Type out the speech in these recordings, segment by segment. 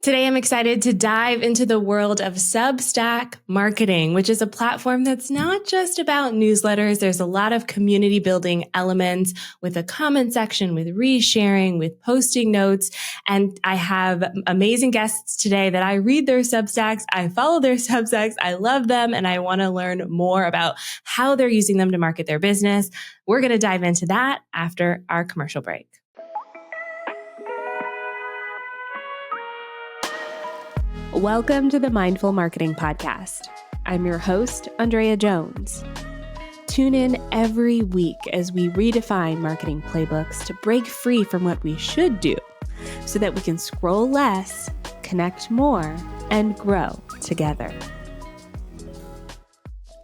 Today, I'm excited to dive into the world of Substack marketing, which is a platform that's not just about newsletters. There's a lot of community building elements with a comment section, with resharing, with posting notes. And I have amazing guests today that I read their Substacks. I follow their Substacks. I love them. And I want to learn more about how they're using them to market their business. We're going to dive into that after our commercial break. Welcome to the Mindful Marketing Podcast. I'm your host, ANDREA Jones. Tune in every week as we redefine marketing playbooks to break free from what we should do so that we can scroll less, connect more, and grow together.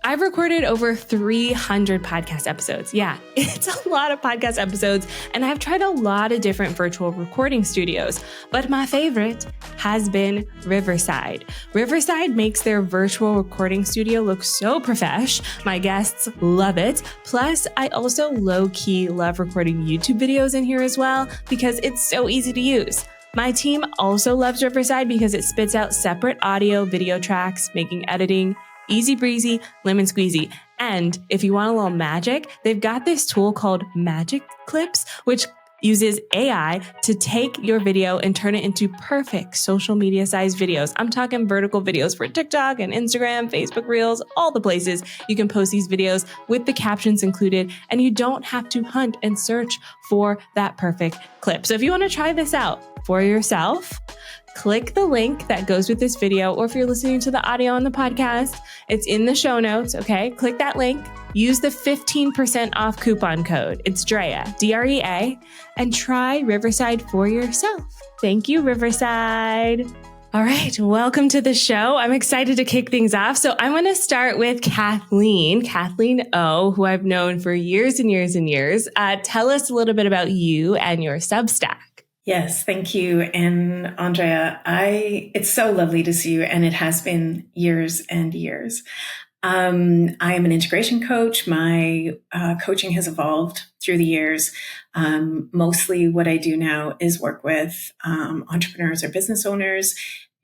I've recorded over 300 podcast episodes. Yeah, it's a lot of podcast episodes, and I've tried a lot of different virtual recording studios, but my favorite has been Riverside. Riverside makes their virtual recording studio look so profesh. My guests love it. Plus, I also low-key love recording YouTube videos in here as well because it's so easy to use. My team also loves Riverside because it spits out separate audio video tracks, making editing easy breezy, lemon squeezy. And if you want a little magic, they've got this tool called Magic Clips, which uses AI to take your video and turn it into perfect social media sized videos. I'm talking vertical videos for TikTok and Instagram, Facebook Reels, all the places you can post these videos with the captions included, and you don't have to hunt and search for that perfect clip. So if you want to try this out for yourself, click the link that goes with this video, or if you're listening to the audio on the podcast, it's in the show notes, okay? Click that link, use the 15% off coupon code. It's DREA, D-R-E-A, and try Riverside for yourself. Thank you, Riverside. All right, welcome to the show. I'm excited to kick things off. So I'm going to start with Kathleen O, who I've known for years and years and years. Tell us a little bit about you and your Substack. Yes, thank you. And ANDREA, it's so lovely to see you, and it has been years and years. I am an integration coach. My coaching has evolved through the years. Mostly what I do now is work with entrepreneurs or business owners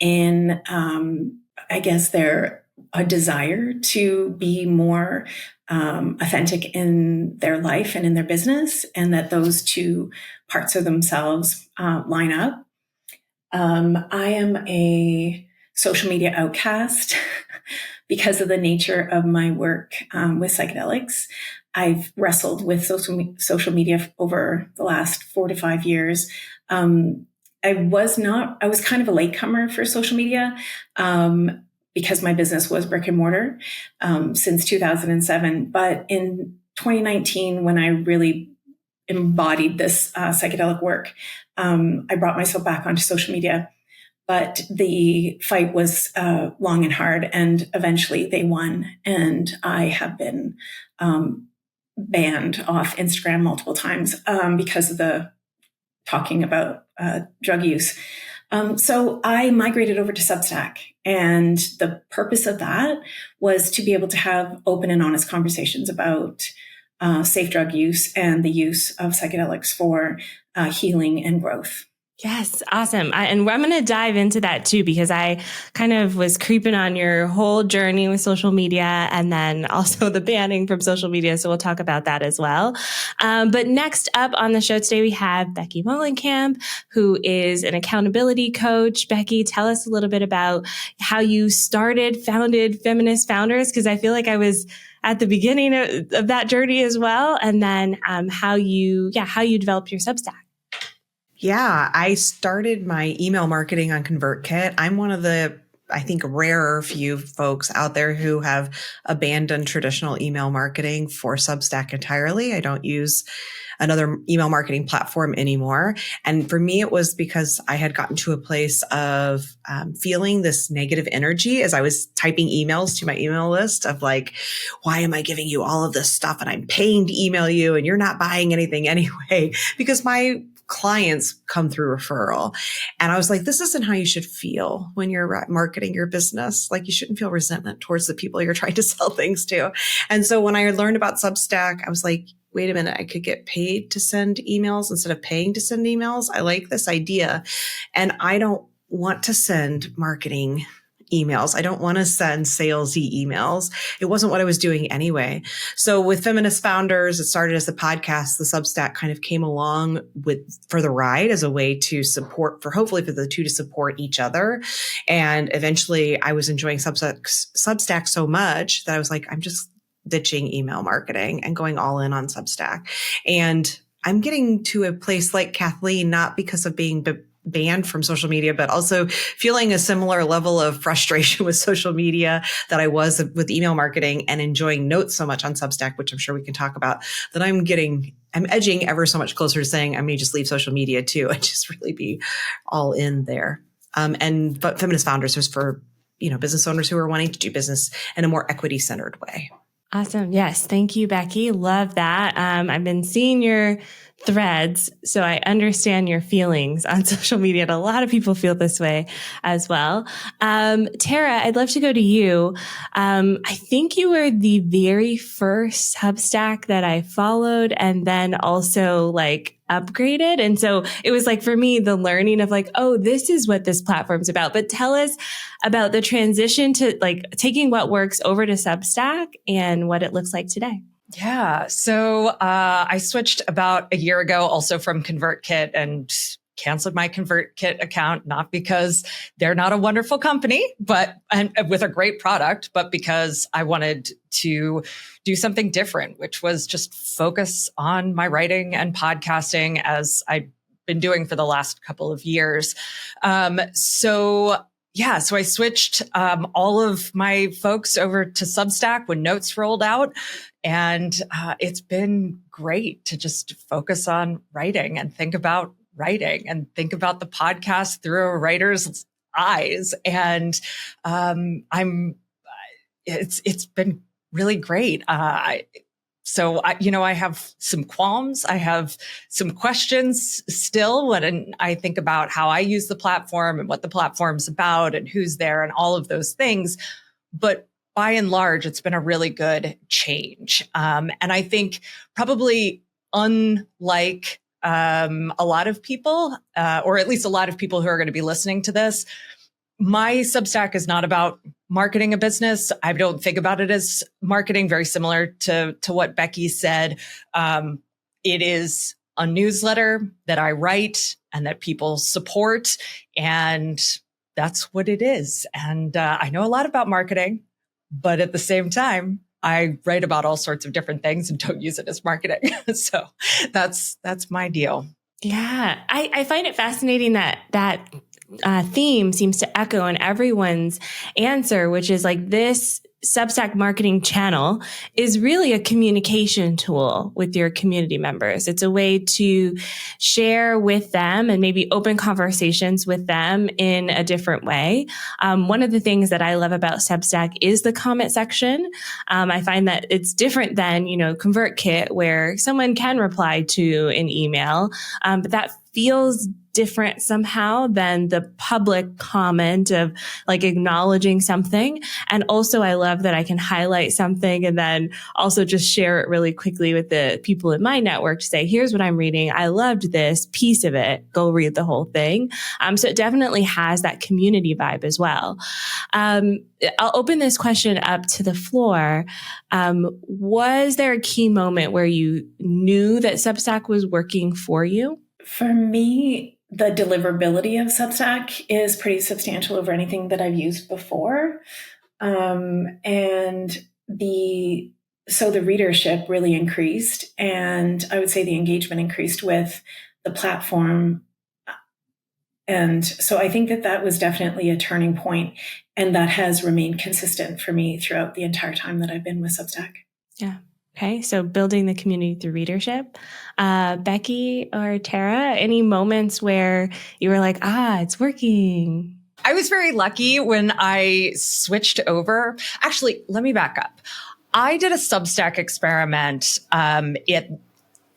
in, I guess, their a desire to be more authentic in their life and in their business, and that those two parts of themselves line up. I am a social media outcast because of the nature of my work with psychedelics. I've wrestled with social media over the last 4 to 5 years. I was kind of a latecomer for social media because my business was brick and mortar since 2007. But in 2019, when I really embodied this psychedelic work, I brought myself back onto social media. But the fight was long and hard, and eventually they won. And I have been banned off Instagram multiple times because of the talking about drug use. So I migrated over to Substack, and the purpose of that was to be able to have open and honest conversations about safe drug use and the use of psychedelics for healing and growth. Yes. Awesome. And I'm going to dive into that too, because I kind of was creeping on your whole journey with social media and then also the banning from social media. So we'll talk about that as well. But next up on the show today, we have Becky Mollenkamp, who is an accountability coach. Becky, tell us a little bit about how you founded Feminist Founders, because I feel like I was at the beginning of that journey as well. And then how you developed your Substack. Yeah, I started my email marketing on ConvertKit. I'm one of the, I think, rarer few folks out there who have abandoned traditional email marketing for Substack entirely. I don't use another email marketing platform anymore. And for me, it was because I had gotten to a place of feeling this negative energy as I was typing emails to my email list of like, why am I giving you all of this stuff and I'm paying to email you and you're not buying anything anyway? Because my clients come through referral. And I was like, this isn't how you should feel when you're marketing your business. Like, you shouldn't feel resentment towards the people you're trying to sell things to. And so when I learned about Substack, I was like, wait a minute, I could get paid to send emails instead of paying to send emails. I like this idea. And I don't want to send marketing emails. I don't want to send salesy emails. It wasn't what I was doing anyway. So with Feminist Founders, it started as a podcast. The Substack kind of came along for the ride as a way to support, hopefully for the two to support each other. And eventually I was enjoying Substack so much that I was like, I'm just ditching email marketing and going all in on Substack. And I'm getting to a place like Kathleen, not because of being banned from social media, but also feeling a similar level of frustration with social media that I was with email marketing, and enjoying notes so much on Substack, which I'm sure we can talk about, that I'm edging ever so much closer to saying I may just leave social media too and just really be all in there. But Feminist Founders was for, business owners who are wanting to do business in a more equity-centered way. Awesome. Yes. Thank you, Becky. Love that. I've been seeing your threads, so I understand your feelings on social media. And a lot of people feel this way as well. Tara, I'd love to go to you. I think you were the very first Substack that I followed, and then also upgraded. And so it was for me, the learning of oh, this is what this platform's about. But tell us about the transition to taking what works over to Substack and what it looks like today. Yeah. So I switched about a year ago also from ConvertKit, and canceled my ConvertKit account, not because they're not a wonderful company, and with a great product, but because I wanted to do something different, which was just focus on my writing and podcasting as I've been doing for the last couple of years. So I switched all of my folks over to Substack when Notes rolled out. And it's been great to just focus on writing and think about writing and think about the podcast through a writer's eyes. And it's been really great. So I have some qualms. I have some questions still when I think about how I use the platform and what the platform's about and who's there and all of those things. But by and large, it's been a really good change. And I think probably unlike a lot of people, or at least a lot of people who are going to be listening to this, my Substack is not about marketing a business. I don't think about it as marketing, very similar to what Becky said. It is a newsletter that I write and that people support. And that's what it is. And I know a lot about marketing, but at the same time, I write about all sorts of different things and don't use it as marketing. So that's my deal. Yeah. I find it fascinating that theme seems to echo in everyone's answer, which is this Substack marketing channel is really a communication tool with your community members. It's a way to share with them and maybe open conversations with them in a different way. One of the things that I love about Substack is the comment section. I find that it's different than, ConvertKit, where someone can reply to an email, but that feels different somehow than the public comment of acknowledging something. And also I love that I can highlight something and then also just share it really quickly with the people in my network to say, here's what I'm reading. I loved this piece of it. Go read the whole thing. So it definitely has that community vibe as well. I'll open this question up to the floor. Was there a key moment where you knew that Substack was working for you? For me, the deliverability of Substack is pretty substantial over anything that I've used before. And the readership really increased, and I would say the engagement increased with the platform. And so I think that was definitely a turning point, and that has remained consistent for me throughout the entire time that I've been with Substack. Yeah. Okay. So building the community through readership. Becky or Tara, any moments where you were it's working? I was very lucky when I switched over. Actually, let me back up. I did a Substack experiment at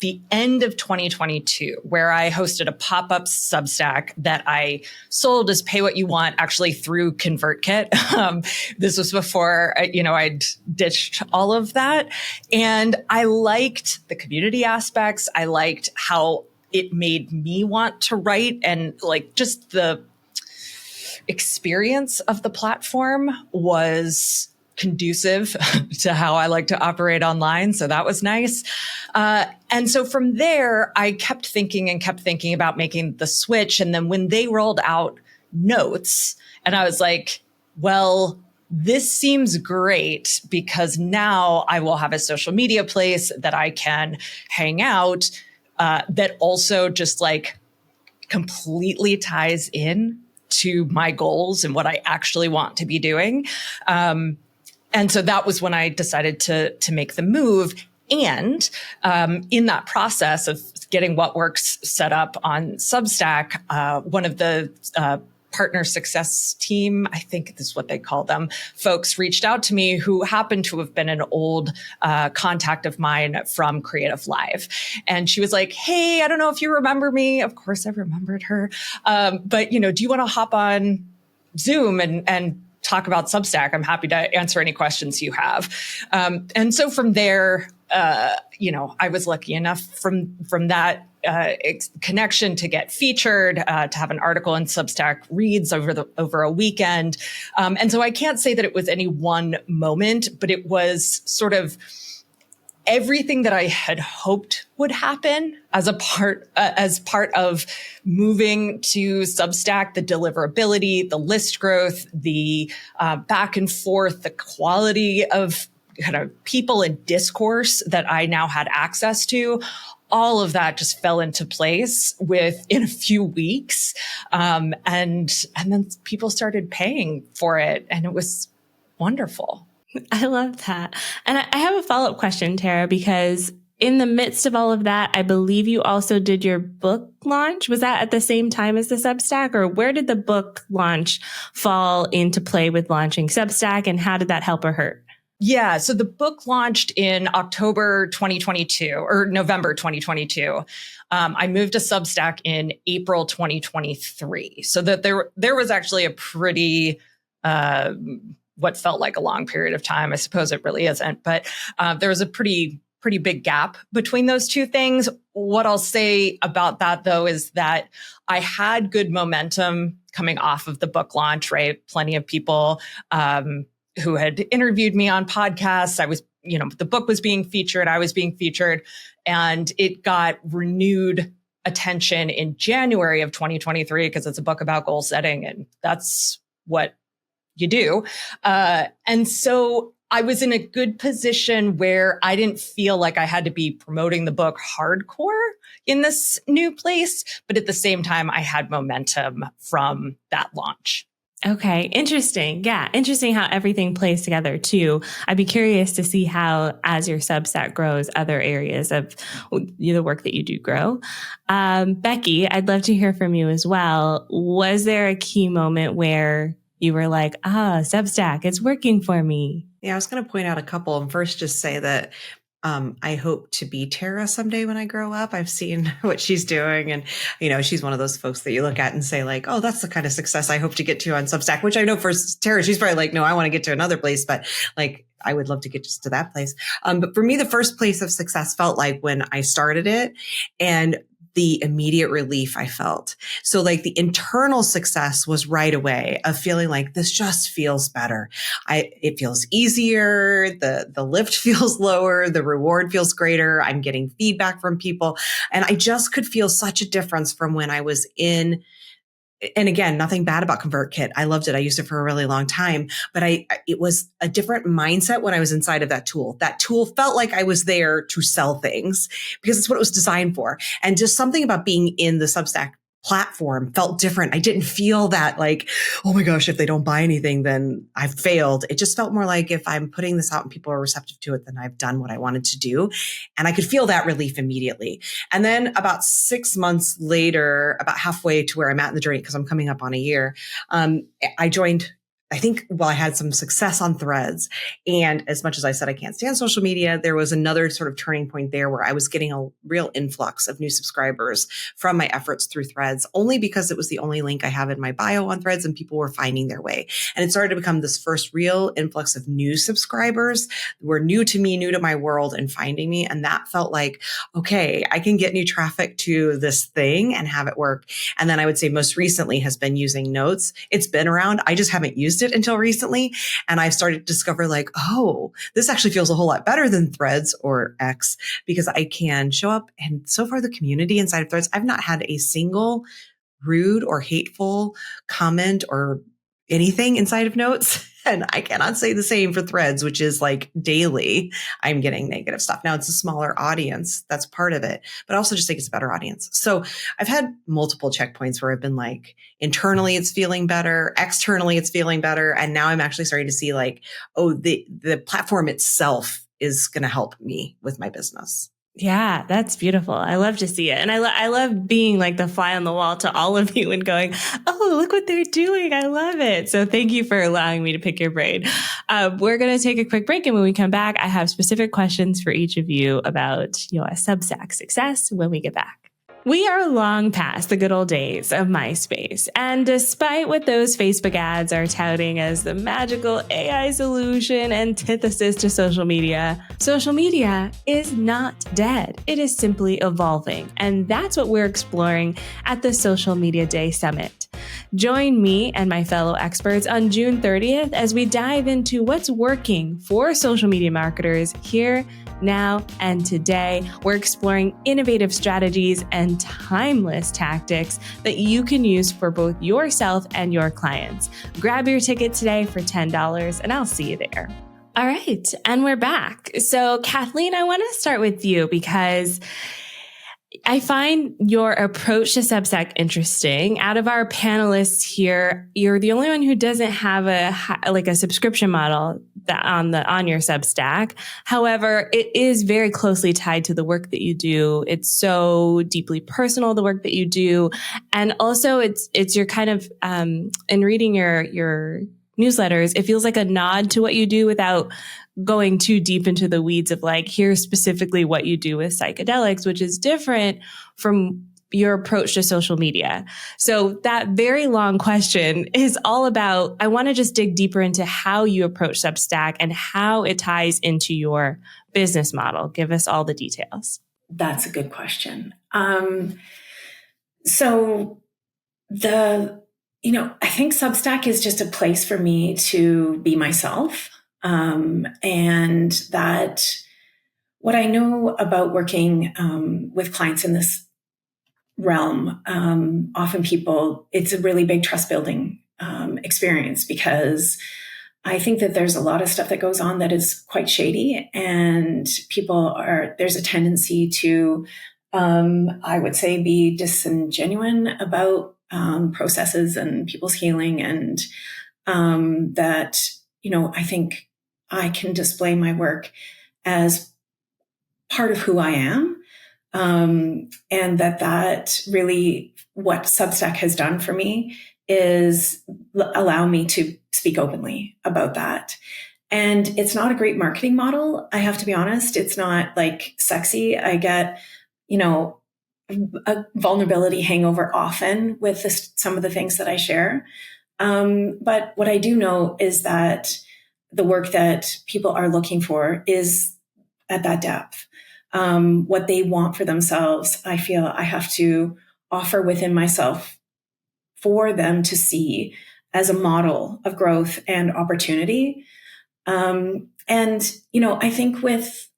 the end of 2022, where I hosted a pop-up Substack that I sold as pay what you want, actually through ConvertKit. This was before, I'd ditched all of that. And I liked the community aspects. I liked how it made me want to write, and just the experience of the platform was conducive to how I like to operate online. So that was nice. And so from there, I kept thinking about making the switch. And then when they rolled out Notes, and I was like, well, this seems great because now I will have a social media place that I can hang out, that also just like completely ties in to my goals and what I actually want to be doing. And so that was when I decided to make the move. And in that process of getting What Works set up on Substack, one of the partner success team, I think this is what they call them, folks reached out to me who happened to have been an old contact of mine from Creative Live. And she was like, hey, I don't know if you remember me. Of course I remembered her. But, do you want to hop on Zoom and talk about Substack? I'm happy to answer any questions you have. And so from there, I was lucky enough from that connection to get featured, to have an article in Substack reads over a weekend. And so I can't say that it was any one moment, but it was sort of everything that I had hoped would happen as part of moving to Substack, the deliverability, the list growth, the back and forth, the quality of kind of people and discourse that I now had access to. All of that just fell into place within a few weeks. And then people started paying for it, and it was wonderful. I love that. And I have a follow-up question, Tara, because in the midst of all of that, I believe you also did your book launch. Was that at the same time as the Substack, or where did the book launch fall into play with launching Substack, and how did that help or hurt? Yeah. So the book launched in October 2022 or November 2022. I moved to Substack in April 2023. So that there was actually a pretty, what felt like a long period of time. I suppose it really isn't, but there was a pretty big gap between those two things. What I'll say about that, though, is that I had good momentum coming off of the book launch, right? Plenty of people who had interviewed me on podcasts. I was, the book was being featured. I was being featured, and it got renewed attention in January of 2023 because it's a book about goal setting, and that's what you do. And so I was in a good position where I didn't feel like I had to be promoting the book hardcore in this new place, but at the same time, I had momentum from that launch. Okay. Interesting. Yeah. Interesting how everything plays together too. I'd be curious to see how, as your Substack grows, other areas of the work that you do grow. Becky, I'd love to hear from you as well. Was there a key moment where you were like, Substack, it's working for me? Yeah, I was going to point out a couple, and first just say that I hope to be Tara someday when I grow up. I've seen what she's doing, and she's one of those folks that you look at and say like, oh, that's the kind of success I hope to get to on Substack, which I know for Tara, she's probably like, no, I want to get to another place, but like, I would love to get just to that place. But for me, the first place of success felt like when I started it, and the immediate relief I felt. So like the internal success was right away of feeling like this just feels better. It feels easier. The lift feels lower. The reward feels greater. I'm getting feedback from people. And I just could feel such a difference from when I was in. And again, nothing bad about ConvertKit. I loved it. I used it for a really long time, but it was a different mindset when I was inside of that tool. That tool felt like I was there to sell things because it's what it was designed for. And just something about being in the Substack platform felt different. I didn't feel that like, oh my gosh, if they don't buy anything, then I've failed. It just felt more like if I'm putting this out and people are receptive to it, then I've done what I wanted to do. And I could feel that relief immediately. And then about 6 months later, about halfway to where I'm at in the journey, because I'm coming up on a year, I joined I think while I had some success on Threads, and as much as I said I can't stand social media, there was another sort of turning point there where I was getting a real influx of new subscribers from my efforts through Threads, only because it was the only link I have in my bio on Threads and people were finding their way. And it started to become this first real influx of new subscribers who were new to me, new to my world and finding me. And that felt like, okay, I can get new traffic to this thing and have it work. And then I would say most recently has been using Notes. It's been around. I just haven't used it until recently. And I've started to discover like, oh, this actually feels a whole lot better than Threads or X because I can show up. And so far the community inside of Threads, I've not had a single rude or hateful comment or anything inside of Notes. And I cannot say the same for Threads, which is like daily I'm getting negative stuff. Now it's a smaller audience. That's part of it, but I also just think it's a better audience. So I've had multiple checkpoints where I've been like, internally it's feeling better, externally it's feeling better. And now I'm actually starting to see like, oh, the platform itself is going to help me with my business. Yeah, that's beautiful. I love to see it. And I love being like the fly on the wall to all of you and going, oh, look what they're doing. I love it. So thank you for allowing me to pick your brain. We're going to take a quick break. And when we come back, I have specific questions for each of you about your Substack success when we get back. We are long past the good old days of MySpace. And despite what those Facebook ads are touting as the magical AI solution antithesis to social media is not dead. It is simply evolving. And that's what we're exploring at the Social Media Day Summit. Join me and my fellow experts on June 30th as we dive into what's working for social media marketers here, now, and today. We're exploring innovative strategies and timeless tactics that you can use for both yourself and your clients. Grab your ticket today for $10 and I'll see you there. All right. And we're back. So Kathleen, I want to start with you because I find your approach to Substack interesting. Out of our panelists here, you're the only one who doesn't have a subscription model on your Substack. However, it is very closely tied to the work that you do. It's so deeply personal, the work that you do. And also it's your kind of, in reading your newsletters, it feels like a nod to what you do without going too deep into the weeds of like, here's specifically what you do with psychedelics, which is different from your approach to social media. So that very long question is all about, I want to just dig deeper into how you approach Substack and how it ties into your business model. Give us all the details. That's a good question. I think Substack is just a place for me to be myself. And that what I know about working with clients in this realm, often it's a really big trust building experience because I think that there's a lot of stuff that goes on that is quite shady and there's a tendency to, I would say, be disingenuous about processes and people's healing and that, I think I can display my work as part of who I am. And that really what Substack has done for me is allow me to speak openly about that. And it's not a great marketing model. I have to be honest. It's not like sexy. I get, a vulnerability hangover often with some of the things that I share. But what I do know is that the work that people are looking for is at that depth. What they want for themselves, I feel I have to offer within myself for them to see as a model of growth and opportunity. I think with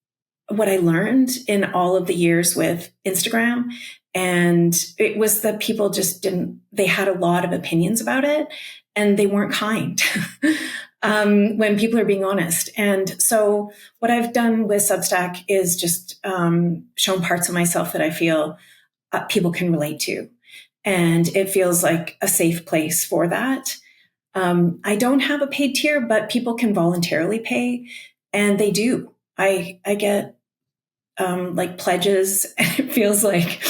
what I learned in all of the years with Instagram, and it was that people just they had a lot of opinions about it and they weren't kind. When people are being honest. And so what I've done with Substack is just shown parts of myself that I feel people can relate to. And it feels like a safe place for that. I don't have a paid tier, but people can voluntarily pay. And they do. I get like pledges. And it feels like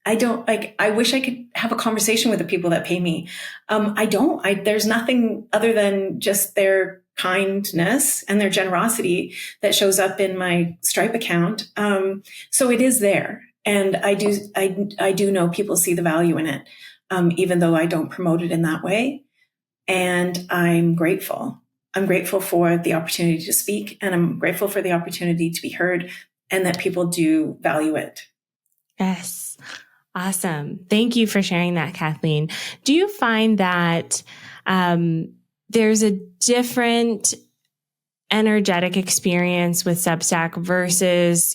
I don't like, I wish I could have a conversation with the people that pay me. There's nothing other than just their kindness and their generosity that shows up in my Stripe account. So it is there. And I do know people see the value in it, even though I don't promote it in that way. And I'm grateful. I'm grateful for the opportunity to speak, and I'm grateful for the opportunity to be heard, and that people do value it. Yes. Awesome. Thank you for sharing that, Kathleen. Do you find that there's a different energetic experience with Substack versus,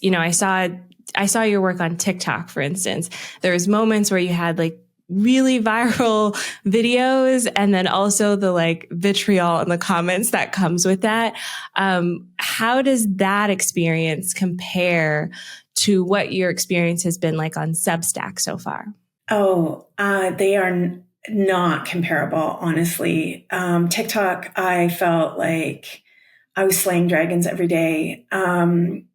I saw your work on TikTok, for instance. There was moments where you had like really viral videos, and then also the like vitriol in the comments that comes with that. How does that experience compare to what your experience has been like on Substack so far? They are not comparable, honestly. TikTok, I felt like I was slaying dragons every day. And,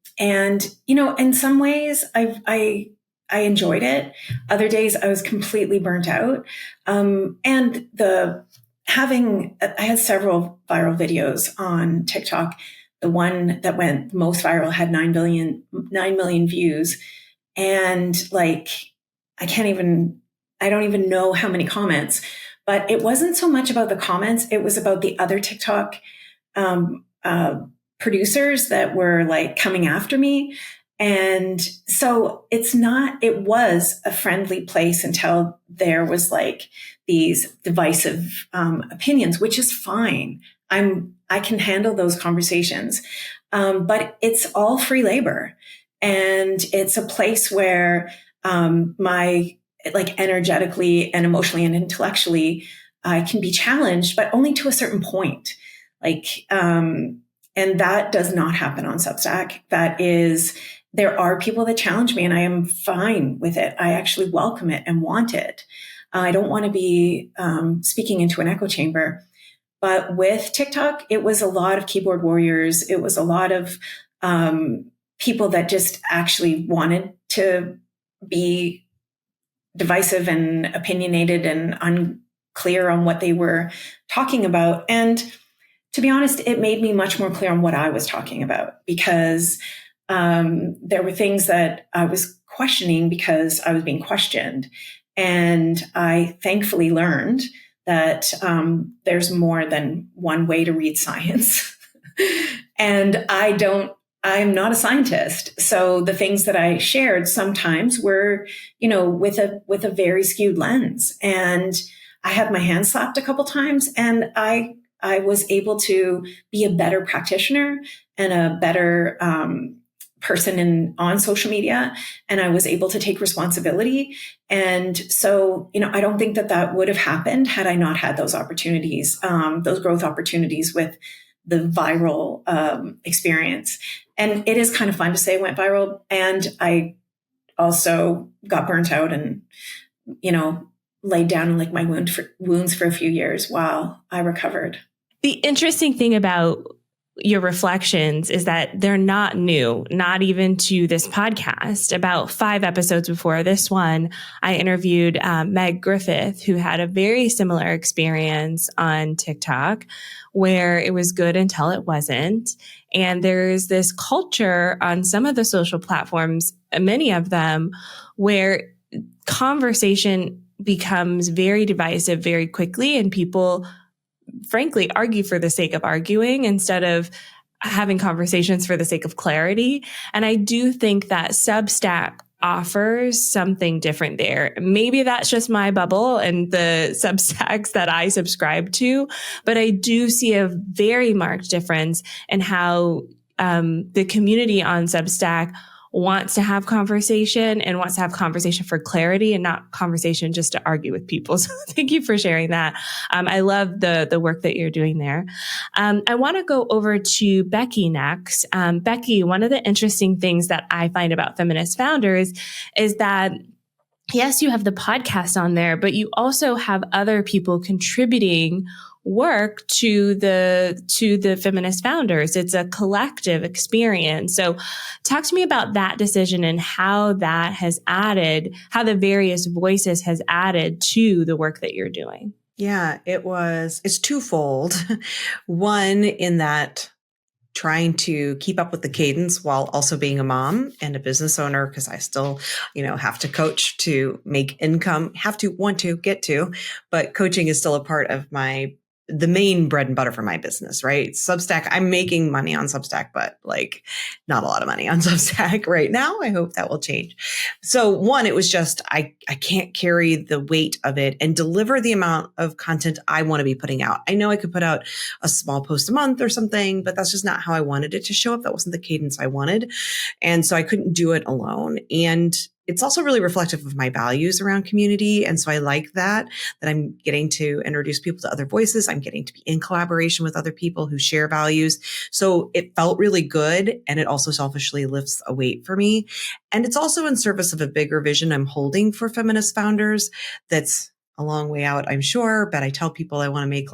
in some ways I enjoyed it. Other days I was completely burnt out. And I had several viral videos on TikTok. The one that went most viral had 9 million views. And like, I don't even know how many comments, but it wasn't so much about the comments. It was about the other TikTok, producers that were like coming after me. And so it was a friendly place until there was like these divisive opinions, which is fine. I can handle those conversations. But it's all free labor. And it's a place where my like energetically and emotionally and intellectually, I can be challenged, but only to a certain point. Like, and that does not happen on Substack. There are people that challenge me, and I am fine with it. I actually welcome it and want it. I don't want to be speaking into an echo chamber. But with TikTok, it was a lot of keyboard warriors. It was a lot of people that just actually wanted to be divisive and opinionated and unclear on what they were talking about. And to be honest, it made me much more clear on what I was talking about, because there were things that I was questioning because I was being questioned. And I thankfully learned that there's more than one way to read science. And I'm not a scientist. So the things that I shared sometimes were, with a very skewed lens. And I had my hand slapped a couple times, and I was able to be a better practitioner and a better person on social media. And I was able to take responsibility. And so, I don't think that would have happened had I not had those opportunities, those growth opportunities with the viral experience. And it is kind of fun to say it went viral. And I also got burnt out and, laid down and licked my wounds for a few years while I recovered. The interesting thing about your reflections is that they're not new, not even to this podcast. About 5 episodes before this one, I interviewed Meg Griffith, who had a very similar experience on TikTok, where it was good until it wasn't. And there's this culture on some of the social platforms, many of them, where conversation becomes very divisive very quickly, and people frankly argue for the sake of arguing instead of having conversations for the sake of clarity. And I do think that Substack offers something different there. Maybe that's just my bubble and the Substacks that I subscribe to, but I do see a very marked difference in how the community on Substack wants to have conversation and wants to have conversation for clarity and not conversation just to argue with people. So thank you for sharing that. I love the work that you're doing there. I want to go over to Becky next. Becky, one of the interesting things that I find about feminist founders is that yes, you have the podcast on there, but you also have other people contributing work to the feminist founders. It's a collective experience. So talk to me about that decision and how that has added, how the various voices has added to the work that you're doing. Yeah, it's twofold. One, in that trying to keep up with the cadence while also being a mom and a business owner, because I still, have to coach to make income, want to, get to, but coaching is still a part of the main bread and butter for my business, right? Substack, I'm making money on Substack, but not a lot of money on Substack right now. I hope that will change. So one, it was just, I can't carry the weight of it and deliver the amount of content I want to be putting out. I know I could put out a small post a month or something, but that's just not how I wanted it to show up. That wasn't the cadence I wanted. And so I couldn't do it alone. And it's also really reflective of my values around community. And so I like that I'm getting to introduce people to other voices. I'm getting to be in collaboration with other people who share values. So it felt really good. And it also selfishly lifts a weight for me. And it's also in service of a bigger vision I'm holding for feminist founders. That's a long way out, I'm sure, but I tell people I want to make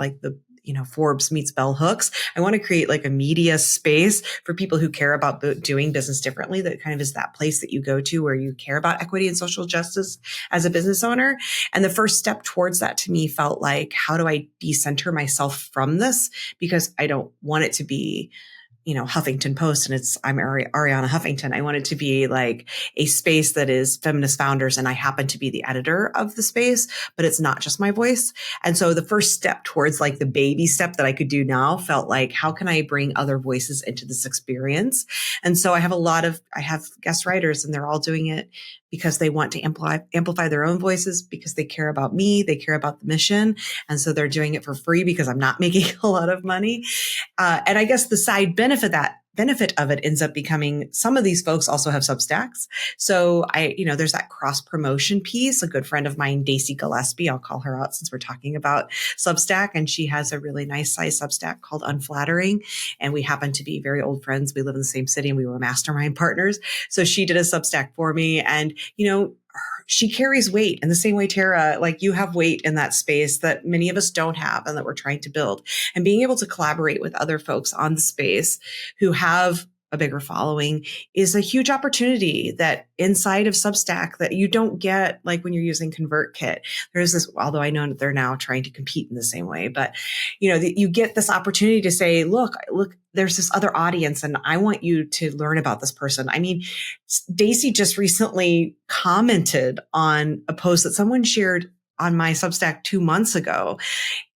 Forbes meets Bell Hooks. I want to create a media space for people who care about doing business differently. That kind of is that place that you go to where you care about equity and social justice as a business owner. And the first step towards that to me felt like, how do I decenter myself from this? Because I don't want it to be Huffington Post and I'm Ariana Huffington. I want it to be a space that is feminist founders. And I happen to be the editor of the space, but it's not just my voice. And so the first step towards the baby step that I could do now felt like, how can I bring other voices into this experience? And so I have guest writers, and they're all doing it because they want to amplify their own voices, because they care about me, they care about the mission. And so they're doing it for free because I'm not making a lot of money. And I guess the side benefit of it ends up becoming, some of these folks also have Substacks. So there's that cross promotion piece. A good friend of mine, Daisy Gillespie, I'll call her out since we're talking about Substack. And she has a really nice size Substack called Unflattering. And we happen to be very old friends. We live in the same city and we were mastermind partners. So she did a Substack for me. And, she carries weight in the same way, Tara, you have weight in that space that many of us don't have and that we're trying to build. And being able to collaborate with other folks on the space who have a bigger following is a huge opportunity that inside of Substack that you don't get when you're using ConvertKit. There's this, although I know that they're now trying to compete in the same way, but you get this opportunity to say, look, there's this other audience and I want you to learn about this person. I mean, Daisy just recently commented on a post that someone shared on my Substack 2 months ago.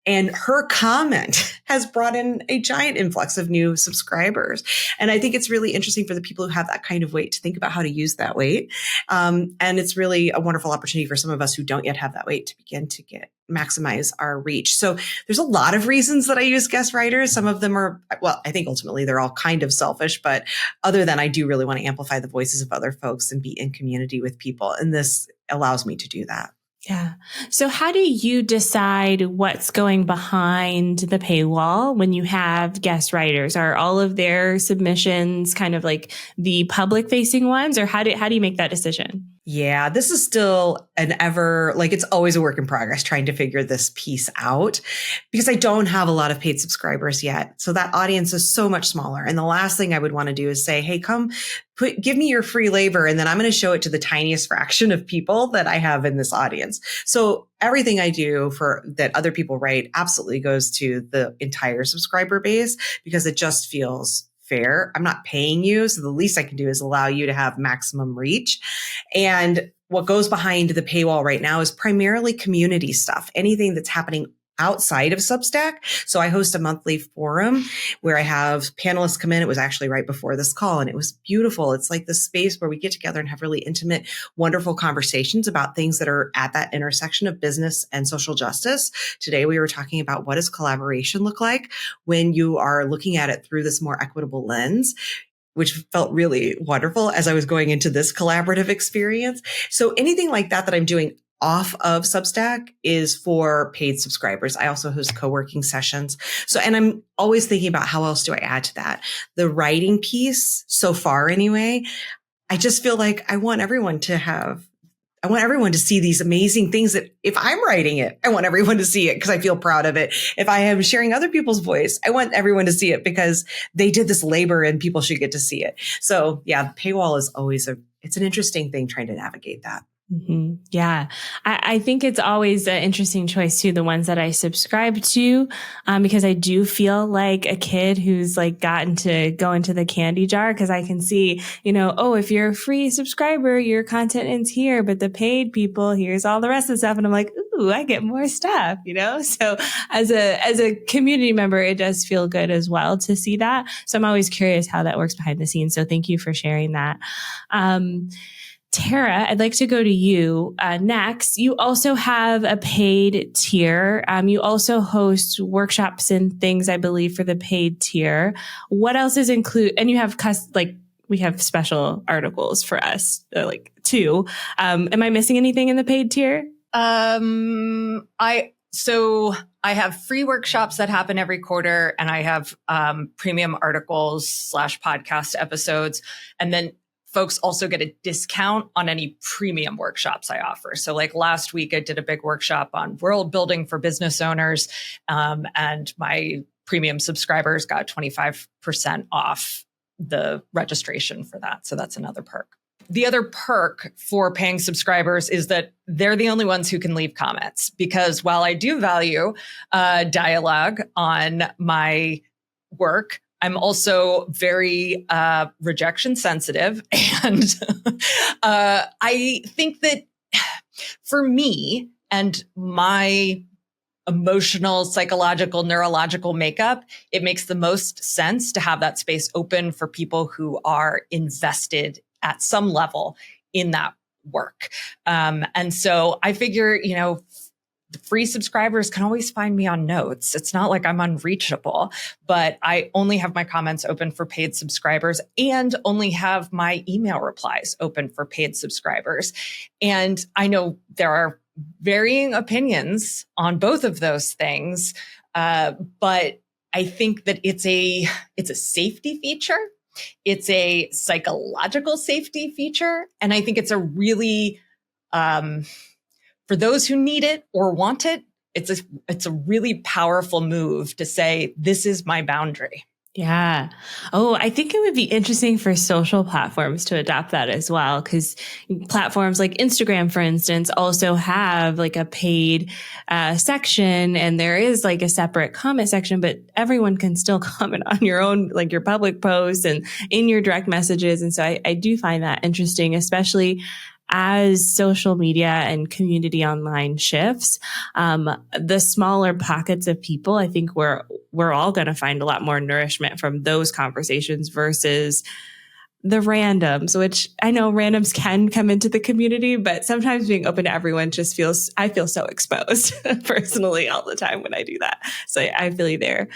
And her comment has brought in a giant influx of new subscribers. And I think it's really interesting for the people who have that kind of weight to think about how to use that weight. And it's really a wonderful opportunity for some of us who don't yet have that weight to begin to maximize our reach. So there's a lot of reasons that I use guest writers. Some of them are, I think ultimately they're all kind of selfish, but other than I do really want to amplify the voices of other folks and be in community with people. And this allows me to do that. Yeah. So how do you decide what's going behind the paywall when you have guest writers? Are all of their submissions kind of the public facing ones, or how do you make that decision? Yeah, this is still it's always a work in progress trying to figure this piece out because I don't have a lot of paid subscribers yet. So that audience is so much smaller. And the last thing I would want to do is say, hey, give me your free labor. And then I'm going to show it to the tiniest fraction of people that I have in this audience. So everything I do that other people write absolutely goes to the entire subscriber base because it just feels fair. I'm not paying you. So the least I can do is allow you to have maximum reach. And what goes behind the paywall right now is primarily community stuff, anything that's happening outside of Substack. So I host a monthly forum where I have panelists come in. It was actually right before this call and it was beautiful. It's like this space where we get together and have really intimate, wonderful conversations about things that are at that intersection of business and social justice. Today, we were talking about what does collaboration look like when you are looking at it through this more equitable lens, which felt really wonderful as I was going into this collaborative experience. So anything like that I'm doing off of Substack is for paid subscribers. I also host co-working sessions. And I'm always thinking about how else do I add to that? The writing piece, so far anyway, I just feel like I want everyone to have I want everyone to see these amazing things that if I'm writing it, I want everyone to see it because I feel proud of it. If I am sharing other people's voice, I want everyone to see it because they did this labor and people should get to see it. So yeah, paywall is always it's an interesting thing trying to navigate that. Mm-hmm. Yeah. I think it's always an interesting choice too, the ones that I subscribe to, because I do feel like a kid who's like gotten to go into the candy jar, because I can see, oh, if you're a free subscriber, your content ends here, but the paid people, here's all the rest of the stuff. And I'm like, ooh, I get more stuff, So as a community member, it does feel good as well to see that. So I'm always curious how that works behind the scenes. So thank you for sharing that. Tara, I'd like to go to you next. You also have a paid tier. You also host workshops and things, I believe, for the paid tier. What else is included? And you have we have special articles for us, too. Am I missing anything in the paid tier? I have free workshops that happen every quarter, and I have premium articles / podcast episodes, and then folks also get a discount on any premium workshops I offer. So like last week, I did a big workshop on world building for business owners, and my premium subscribers got 25% off the registration for that. So that's another perk. The other perk for paying subscribers is that they're the only ones who can leave comments, because while I do value dialogue on my work, I'm also very rejection sensitive. And I think that for me and my emotional, psychological, neurological makeup, it makes the most sense to have that space open for people who are invested at some level in that work. And so I figure, the free subscribers can always find me on Notes. It's not like I'm unreachable, but I only have my comments open for paid subscribers and only have my email replies open for paid subscribers. And I know there are varying opinions on both of those things, but I think that it's a safety feature. It's a psychological safety feature. And I think it's a really, for those who need it or want it, it's a really powerful move to say, this is my boundary. Yeah. Oh, I think it would be interesting for social platforms to adopt that as well, because platforms like Instagram, for instance, also have like a paid section, and there is like a separate comment section, but everyone can still comment on your own, like your public posts and in your direct messages. And so I do find that interesting, especially as social media and community online shifts, the smaller pockets of people, I think we're all going to find a lot more nourishment from those conversations versus the randoms, which I know randoms can come into the community, but sometimes being open to everyone just I feel so exposed personally all the time when I do that. So I feel you there.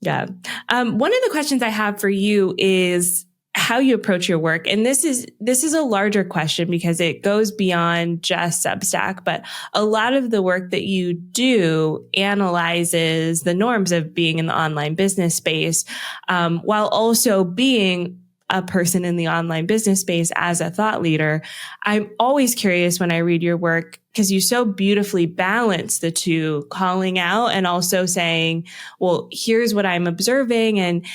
Yeah. One of the questions I have for you is how you approach your work. And this is a larger question because it goes beyond just Substack, but a lot of the work that you do analyzes the norms of being in the online business space, while also being a person in the online business space as a thought leader. I'm always curious when I read your work because you so beautifully balance the two, calling out and also saying, well, here's what I'm observing and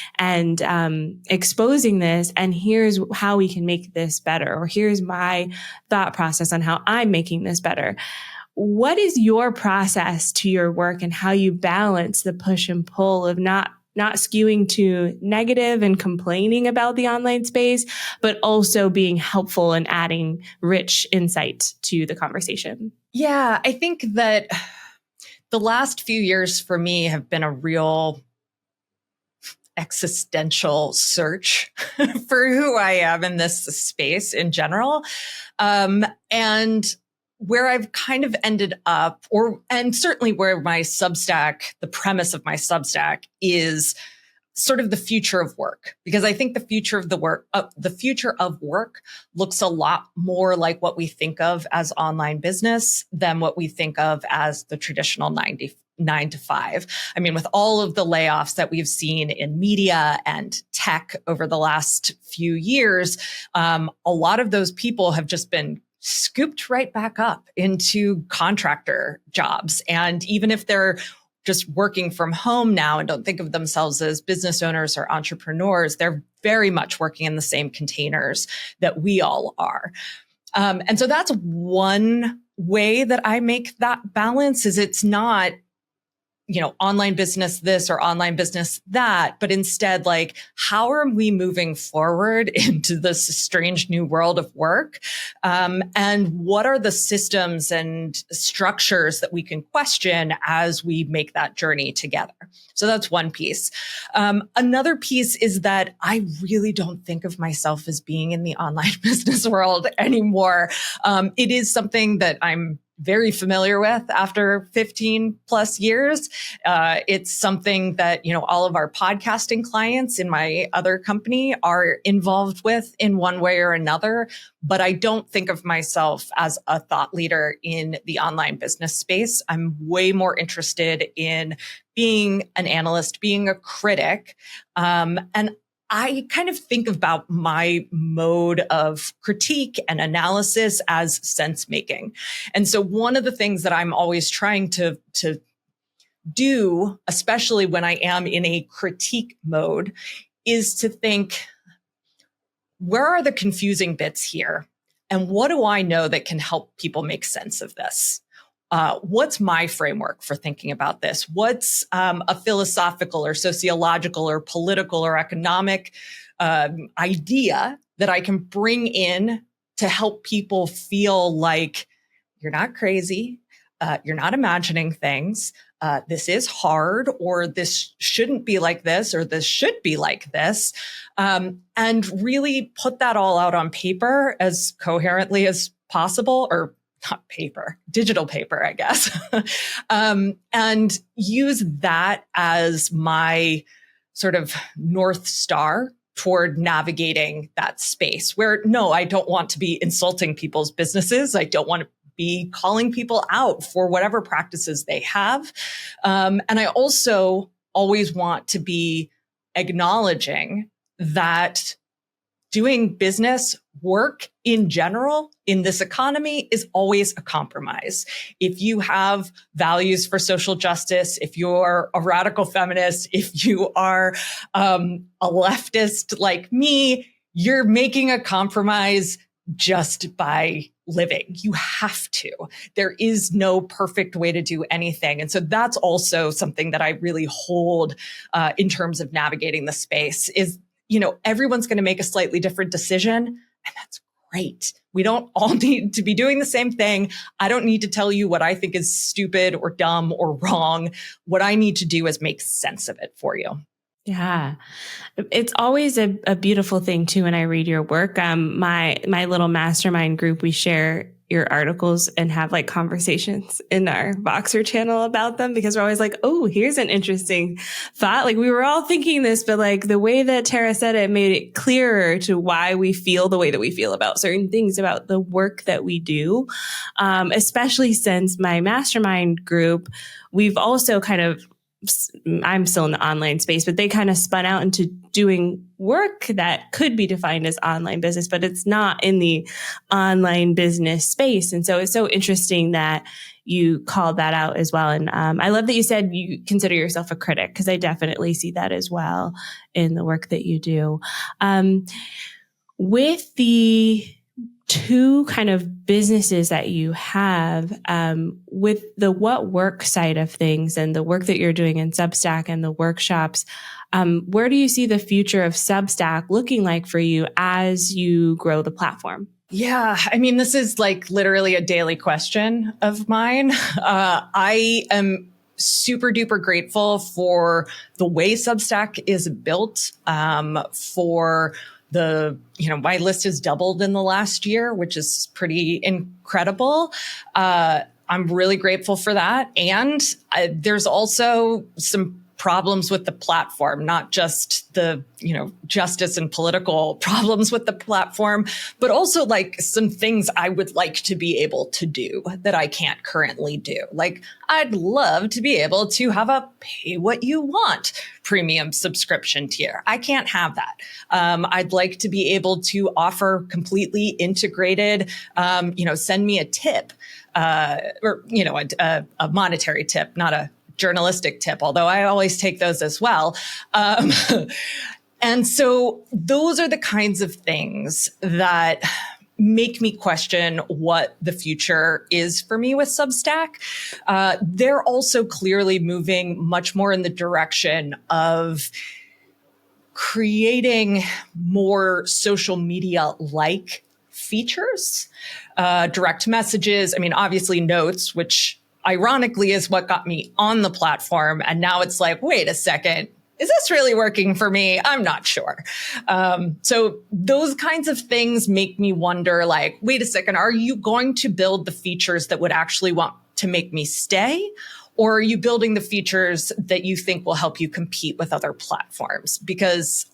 exposing this, and here's how we can make this better, or here's my thought process on how I'm making this better. What is your process to your work and how you balance the push and pull of not skewing to negative and complaining about the online space, but also being helpful and adding rich insight to the conversation? Yeah, I think that the last few years for me have been a real existential search for who I am in this space in general. And where I've kind of ended up, and certainly where my Substack, the premise of my Substack is sort of the future of work, because I think the future of work looks a lot more like what we think of as online business than what we think of as the traditional 9 to 5. I mean, with all of the layoffs that we've seen in media and tech over the last few years, a lot of those people have just been scooped right back up into contractor jobs. And even if they're just working from home now and don't think of themselves as business owners or entrepreneurs, they're very much working in the same containers that we all are. And so that's one way that I make that balance. Is it's not, online business this or online business that, but instead, like, how are we moving forward into this strange new world of work? And what are the systems and structures that we can question as we make that journey together? So that's one piece. Another piece is that I really don't think of myself as being in the online business world anymore. It is something that I'm very familiar with after 15 plus years. It's something that, all of our podcasting clients in my other company are involved with in one way or another. But I don't think of myself as a thought leader in the online business space. I'm way more interested in being an analyst, being a critic. And I kind of think about my mode of critique and analysis as sense making. And so one of the things that I'm always trying to do, especially when I am in a critique mode, is to think, where are the confusing bits here? And what do I know that can help people make sense of this? What's my framework for thinking about this? What's a philosophical or sociological or political or economic idea that I can bring in to help people feel like you're not crazy, you're not imagining things, this is hard, or this shouldn't be like this, or this should be like this, and really put that all out on paper as coherently as possible, or not paper, digital paper, I guess, and use that as my sort of North Star toward navigating that space where, no, I don't want to be insulting people's businesses. I don't want to be calling people out for whatever practices they have. And I also always want to be acknowledging that doing business work in general in this economy is always a compromise. If you have values for social justice, if you're a radical feminist, if you are a leftist like me, you're making a compromise just by living. You have to. There is no perfect way to do anything. And so that's also something that I really hold in terms of navigating the space is, everyone's going to make a slightly different decision, and that's great. We don't all need to be doing the same thing. I don't need to tell you what I think is stupid or dumb or wrong. What I need to do is make sense of it for you. Yeah. It's always a beautiful thing too when I read your work. My little mastermind group, we share your articles and have like conversations in our Voxer channel about them, because we're always like, oh, here's an interesting thought. Like, we were all thinking this, but like the way that Tara said it made it clearer to why we feel the way that we feel about certain things, about the work that we do. Especially since my mastermind group, we've also kind of, I'm still in the online space, but they kind of spun out into doing work that could be defined as online business, but it's not in the online business space. And so it's so interesting that you called that out as well. And I love that you said you consider yourself a critic, because I definitely see that as well in the work that you do. With the two kind of businesses that you have, with the what work side of things and the work that you're doing in Substack and the workshops, where do you see the future of Substack looking like for you as you grow the platform? Yeah, I mean, this is like literally a daily question of mine. I am super duper grateful for the way Substack is built, for my list has doubled in the last year, which is pretty incredible. I'm really grateful for that. And there's also some problems with the platform, not just the, justice and political problems with the platform, but also like some things I would like to be able to do that I can't currently do. Like, I'd love to be able to have a pay what you want premium subscription tier. I can't have that. I'd like to be able to offer completely integrated, send me a tip, or, a monetary tip, not a journalistic tip, although I always take those as well. And so those are the kinds of things that make me question what the future is for me with Substack. They're also clearly moving much more in the direction of creating more social media-like features, direct messages. I mean, obviously notes, which ironically is what got me on the platform. And now it's like, wait a second, is this really working for me? I'm not sure. So those kinds of things make me wonder, like, wait a second, are you going to build the features that would actually want to make me stay? Or are you building the features that you think will help you compete with other platforms? Because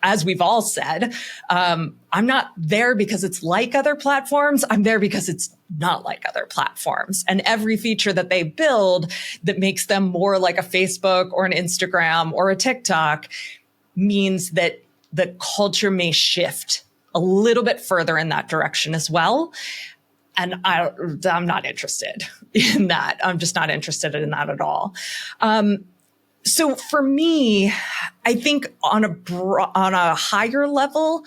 as we've all said, I'm not there because it's like other platforms. I'm there because it's not like other platforms. And every feature that they build that makes them more like a Facebook or an Instagram or a TikTok means that the culture may shift a little bit further in that direction as well. And I'm not interested in that. I'm just not interested in that at all. So for me, I think on a higher level,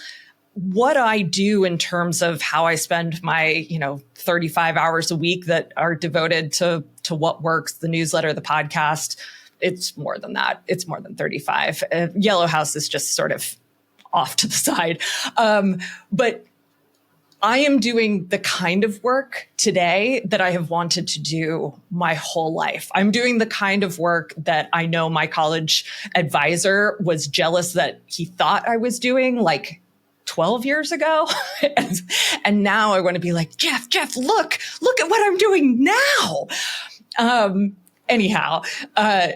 what I do in terms of how I spend my, 35 hours a week that are devoted to what works, the newsletter, the podcast, it's more than that. It's more than 35. Yellow House is just sort of off to the side. But I am doing the kind of work today that I have wanted to do my whole life. I'm doing the kind of work that I know my college advisor was jealous that he thought I was doing like 12 years ago. and now I want to be like, Jeff, look at what I'm doing now. Anyhow,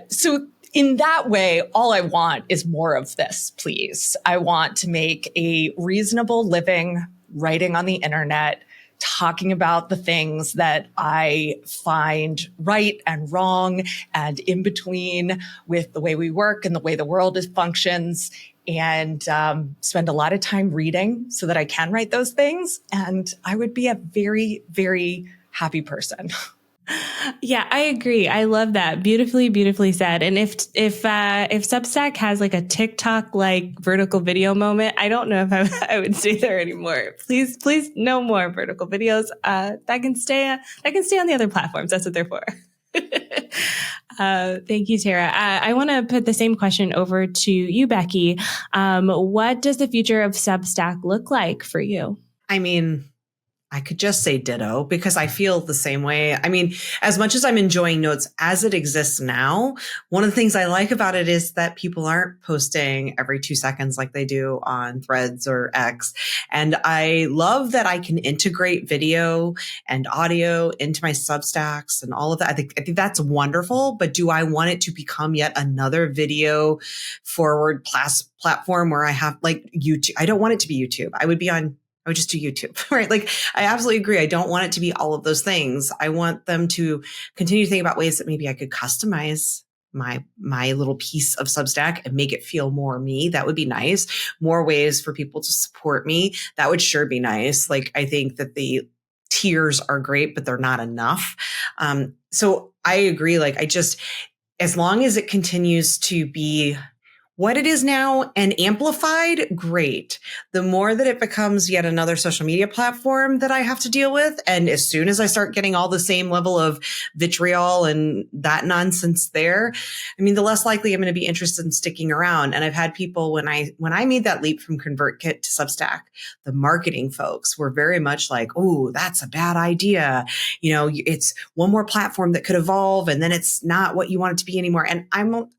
so in that way, all I want is more of this, please. I want to make a reasonable living writing on the internet, talking about the things that I find right and wrong and in between with the way we work and the way the world functions, and spend a lot of time reading so that I can write those things. And I would be a very, very happy person. Yeah, I agree. I love that. Beautifully, beautifully said. And if Substack has like a TikTok like vertical video moment, I don't know if I would stay there anymore. Please, no more vertical videos. That can stay on the other platforms. That's what they're for. Thank you, Tara. I want to put the same question over to you, Becky. What does the future of Substack look like for you? I mean, I could just say ditto because I feel the same way. I mean, as much as I'm enjoying notes as it exists now, one of the things I like about it is that people aren't posting every 2 seconds like they do on Threads or X. And I love that I can integrate video and audio into my Substacks and all of that. I think that's wonderful. But do I want it to become yet another video forward platform where I have like YouTube? I don't want it to be YouTube. I would just do YouTube, right? Like, I absolutely agree. I don't want it to be all of those things. I want them to continue to think about ways that maybe I could customize my little piece of Substack and make it feel more me. That would be nice. More ways for people to support me. That would sure be nice. Like, I think that the tiers are great, but they're not enough. So I agree. Like, as long as it continues to be what it is now and amplified, great. The more that it becomes yet another social media platform that I have to deal with, and as soon as I start getting all the same level of vitriol and that nonsense there, I mean, the less likely I'm going to be interested in sticking around. And I've had people, when I made that leap from ConvertKit to Substack, the marketing folks were very much like, oh, that's a bad idea. It's one more platform that could evolve, and then it's not what you want it to be anymore. And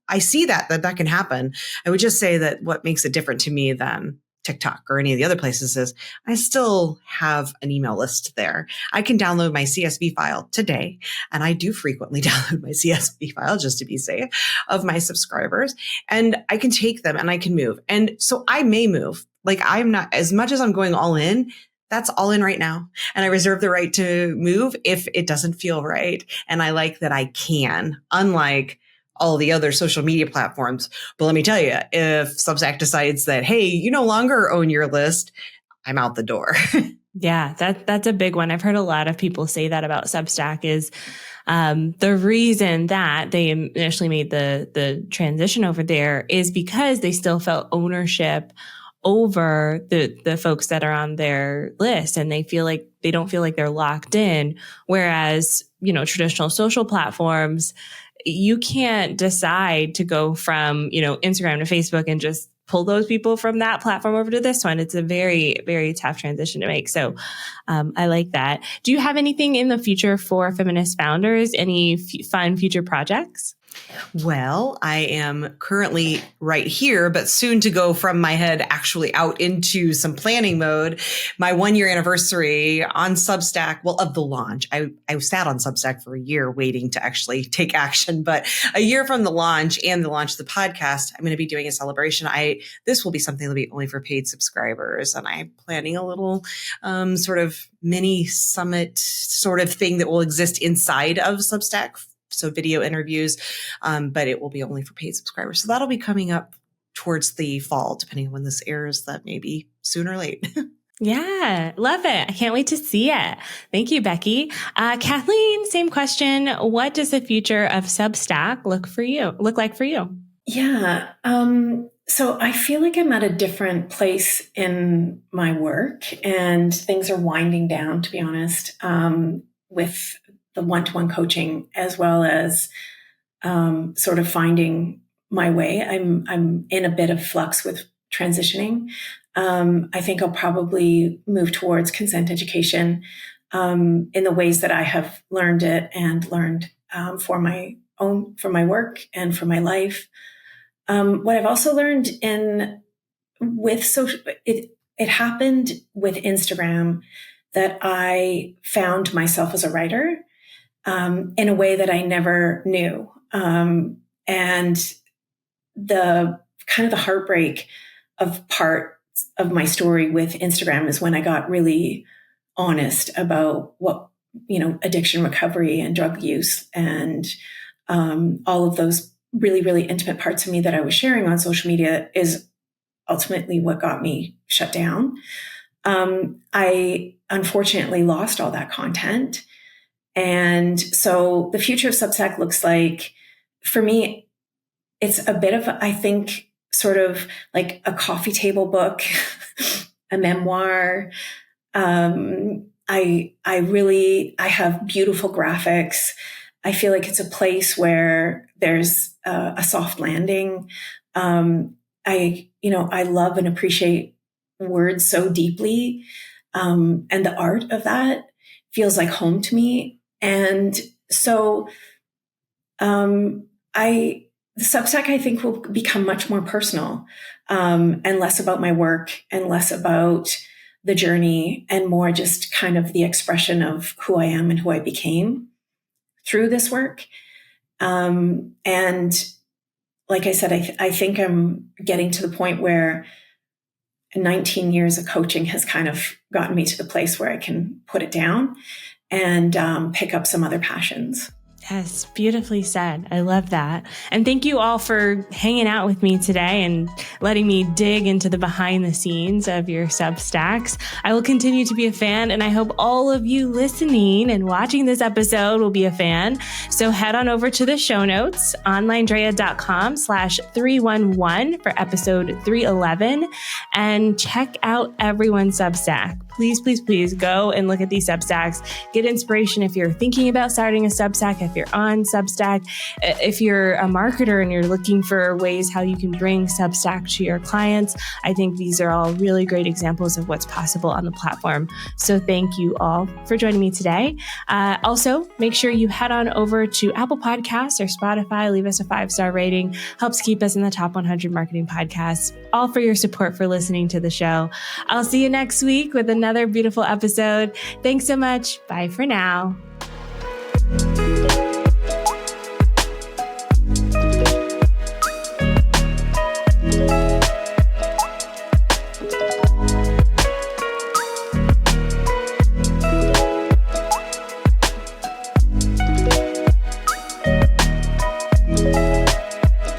I see that can happen. I would just say that what makes it different to me than TikTok or any of the other places is I still have an email list there. I can download my CSV file today. And I do frequently download my CSV file just to be safe of my subscribers. And I can take them and I can move. And so I may move. Like I'm not, as much as I'm going all in, that's all in right now. And I reserve the right to move if it doesn't feel right. And I like that I can, unlike all the other social media platforms. But let me tell you, if Substack decides that, hey, you no longer own your list, I'm out the door. Yeah, that's a big one. I've heard a lot of people say that about Substack is the reason that they initially made the transition over there is because they still felt ownership over the folks that are on their list, and they don't feel like they're locked in. Whereas, traditional social platforms, you can't decide to go from, Instagram to Facebook and just pull those people from that platform over to this one. It's a very, very tough transition to make. So I like that. Do you have anything in the future for feminist founders? Any fun future projects? Well, I am currently right here, but soon to go from my head actually out into some planning mode. My 1-year anniversary on Substack, of the launch. I sat on Substack for a year waiting to actually take action, but a year from the launch and the launch of the podcast, I'm going to be doing a celebration. This will be something that'll be only for paid subscribers. And I'm planning a little sort of mini summit sort of thing that will exist inside of Substack. So video interviews, but it will be only for paid subscribers. So that'll be coming up towards the fall, depending on when this airs. That may be soon or late. Yeah, love it. I can't wait to see it. Thank you, Becky. Kathleen, same question. What does the future of Substack look like for you? Yeah. So I feel like I'm at a different place in my work, and things are winding down, to be honest, with the one-to-one coaching, as well as sort of finding my way. I'm in a bit of flux with transitioning. I think I'll probably move towards consent education in the ways that I have learned it and learned for my work and for my life. What I've also learned with social, it happened with Instagram that I found myself as a writer in a way that I never knew. And the kind of the heartbreak of part of my story with Instagram is when I got really honest about what, addiction recovery and drug use and all of those really, really intimate parts of me that I was sharing on social media is ultimately what got me shut down. I unfortunately lost all that content. And so the future of Substack looks like, for me, it's a bit of, I think, sort of like a coffee table book, a memoir. I have beautiful graphics. I feel like it's a place where there's a soft landing. I love and appreciate words so deeply. And the art of that feels like home to me. And so the Substack, I think, will become much more personal and less about my work and less about the journey and more just kind of the expression of who I am and who I became through this work. And like I said, I think I'm getting to the point where 19 years of coaching has kind of gotten me to the place where I can put it down and pick up some other passions. Yes, beautifully said. I love that. And thank you all for hanging out with me today and letting me dig into the behind the scenes of your Substacks. I will continue to be a fan, and I hope all of you listening and watching this episode will be a fan. So head on over to the show notes, OnlineDrea.com/311 for episode 311, and check out everyone's Substack. Please, please, please go and look at these Substacks. Get inspiration if you're thinking about starting a Substack, if you're on Substack. If you're a marketer and you're looking for ways how you can bring Substack to your clients, I think these are all really great examples of what's possible on the platform. So thank you all for joining me today. Also, make sure you head on over to Apple Podcasts or Spotify, leave us a 5-star rating, helps keep us in the top 100 marketing podcasts, all for your support for listening to the show. I'll see you next week with another beautiful episode. Thanks so much. Bye for now.